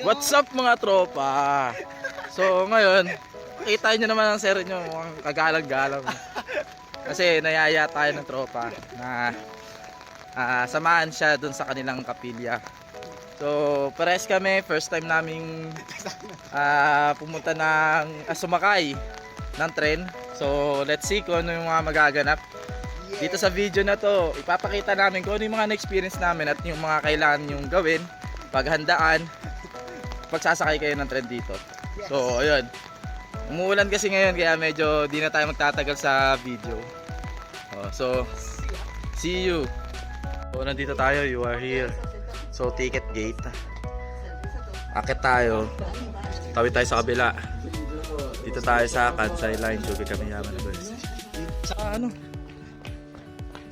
What's up mga tropa? So ngayon, kita nyo naman ang sir nyo, mukhang kagalang-galang. Kasi nayaya tayo ng tropa na samahan siya dun sa kanilang kapilya. So pares kami, first time naming pumunta ng sumakay ng tren. So let's see kung ano yung mga magaganap. Dito sa video na to, ipapakita namin kung ano yung mga na-experience namin at yung mga kailangan yung gawin, paghandaan, pagsasakay kayo ng tren dito. So ayun, umuulan kasi ngayon kaya medyo di na tayo magtatagal sa video. So see you. So nandito tayo, you are here. So ticket gate. Akit tayo. Tawid tayo sa kabila. Dito tayo sa Kansai Line, Jogi kami yaman na sa ano?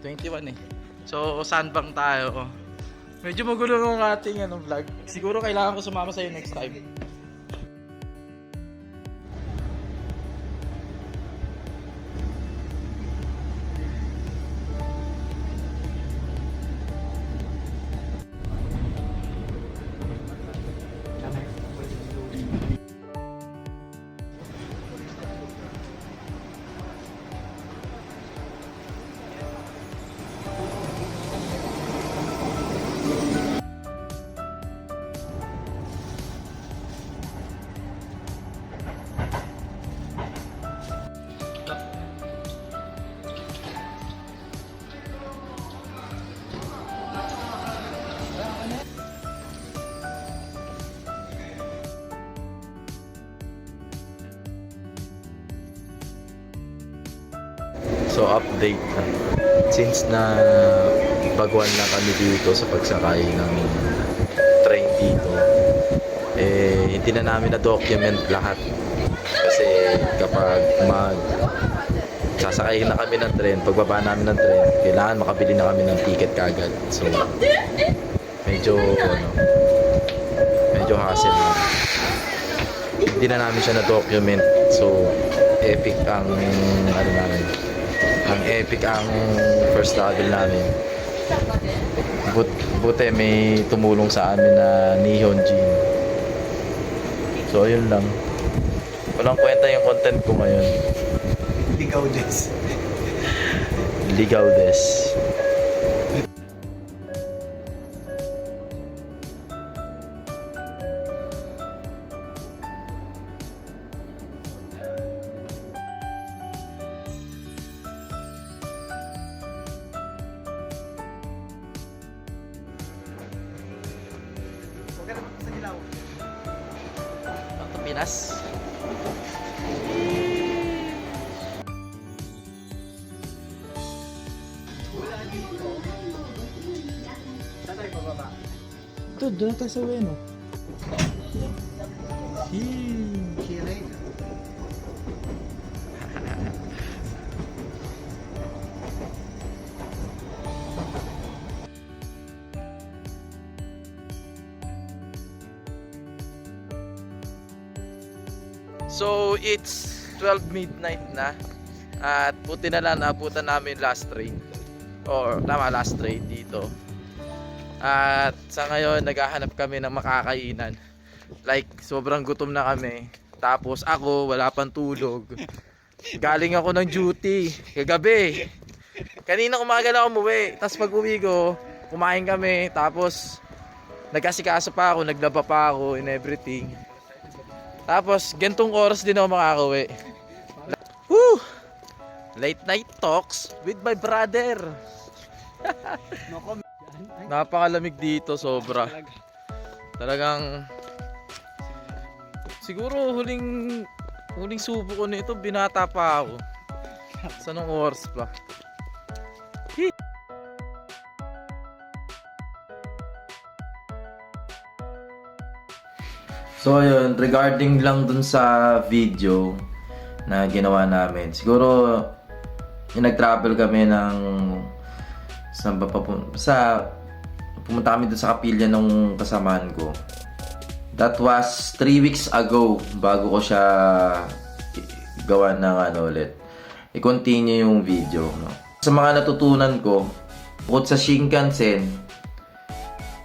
21 eh. So sandbang tayo. Medyo magulo ng ating vlog. Siguro kailangan ko sumama sa iyo next time. So update na. Since na baguhan na kami dito sa pagsakay ng train dito, hindi na namin na-document lahat. Kasi kapag sasakay na kami ng tren, pagbaba namin ng tren, kailangan makabili na kami ng ticket kagad. So medyo hassle na. Hindi na namin siya na-document. So epic ang namin. Ang epic ang first travel namin. Buti may tumulong sa amin na Nihon Jin. So ayun lang. Walang kwenta yung content ko ngayon. Ligaw des. Ligaw des. Pinas. Ito, doon tayo sa Ueno. So it's 12 midnight na at buti na lang naabutan namin last train last train dito. At sa ngayon naghahanap kami ng makakainan, like sobrang gutom na kami, tapos ako wala pang tulog, galing ako ng duty kagabi, kanina umaga na umuwi, tapos pag uwi ko kumain kami, tapos nagkasikaso pa ako, naglaba pa ako and everything. Tapos, gantong oras din ako makakauwi. Woo! Late night talks with my brother. Napakalamig dito, sobra. Talagang siguro huling subo ko nito, binata pa ako. Sa nung oras pa. So ayun, regarding lang dun sa video na ginawa namin, siguro yung nag-travel kami ng pumunta kami dun sa kapilya ng kasamahan ko. That was 3 weeks ago, bago ko siya gawa ng ulit. I-continue yung video. No? Sa mga natutunan ko, bukod sa Shinkansen,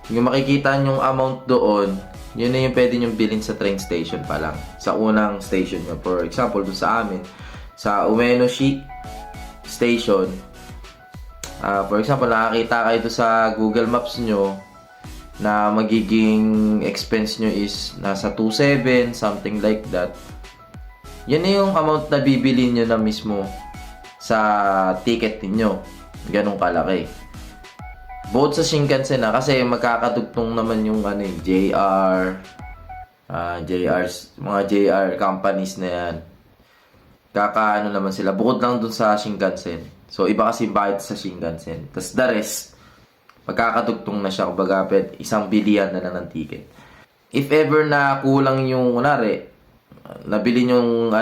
yung makikita yung amount doon, yun na yung pwede nyong bilhin sa train station pa lang. Sa unang station nyo. For example, doon sa amin, sa Umenoshi Station, for example, nakakita kayo doon sa Google Maps nyo na magiging expense nyo is nasa 2.7, something like that. Yan na yung amount na bibili nyo na mismo sa ticket ninyo. Ganong kalaki. Both sa Shinkansen kasi magkakadugtong naman yung JR, mga JR companies na yan. Kakaano naman sila. Bukod lang dun sa Shinkansen. So, iba kasi bayad sa Shinkansen. Tapos the rest, magkakadugtong na siya. Kumbaga, isang bilihan na lang ng ticket. If ever na kulang yung, kunwari, nabili yung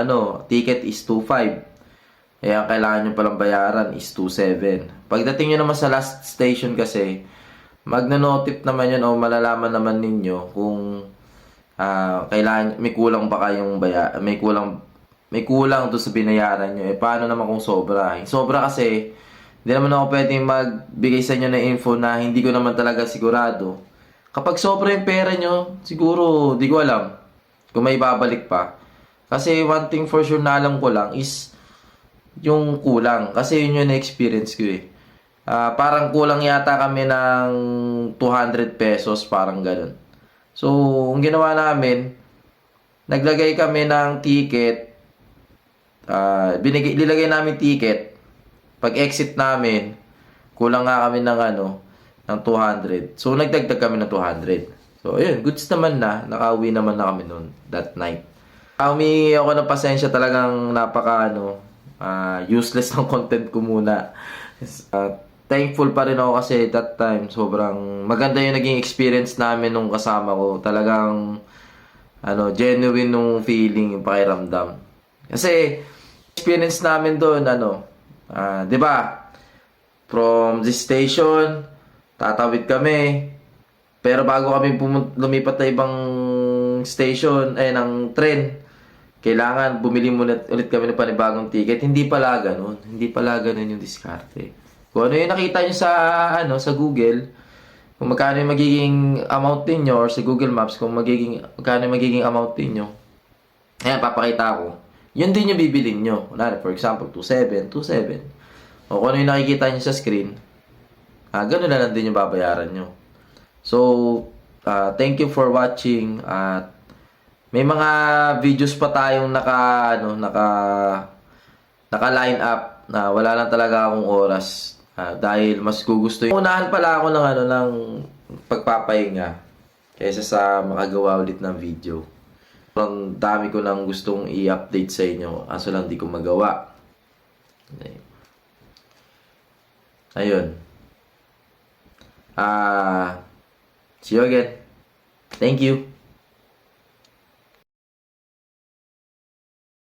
ticket is 2.5. Kaya kailangan nyo palang bayaran is 2.7. Pagdating nyo naman sa last station kasi, magna-notif naman yun o malalaman naman ninyo kung kailangan, may kulang ba kayong may kulang doon sa binayaran nyo. Paano naman kung sobra? Sobra kasi, hindi naman ako pwedeng magbigay sa inyo ng info na hindi ko naman talaga sigurado. Kapag sobra yung pera nyo, siguro, di ko alam kung may babalik pa. Kasi one thing for sure na alam ko lang is yung kulang. Kasi yun yung na-experience ko eh. Parang kulang yata kami ng 200 pesos, parang ganun. So, ang ginawa namin, naglagay kami ng ticket, nilagay namin ticket. Pag exit namin, kulang nga kami ng ng 200. So, nagdagdag kami ng 200. So, ayun, goods naman na. Nakauwi naman na kami noon that night. Humingi ako ng pasensya, talagang useless ng content ko muna. Thankful pa rin ako kasi that time, sobrang maganda yung naging experience namin nung kasama ko. Talagang, genuine nung feeling, yung pakiramdam. Kasi, experience namin doon, di ba? From this station, tatawid kami. Pero bago kami lumipat na ibang station, ng train, kailangan bumili muna ulit kami ng panibagong ticket. Hindi pala ganun. Hindi pala ganun yung diskarte. Kung ano yung nakita nyo sa Google, kung magkano yung magiging amount ninyo, or sa Google Maps, kung magkano yung magiging amount ninyo, ayan, papakita ko. Yun din yung bibilin nyo. For example, 2.7, 2.7. O kung ano yung nakikita nyo sa screen, ganun na lang din yung babayaran nyo. So, thank you for watching. At may mga videos pa tayong naka-line up na wala lang talaga akong oras. Dahil mas gugustuhin. Unahan pala ako ng pagpapahinga kaysa sa makagawa ulit ng video. Ang dami ko nang gustong i-update sa inyo. Aso lang di ko magawa. Ayun. See you again. Thank you.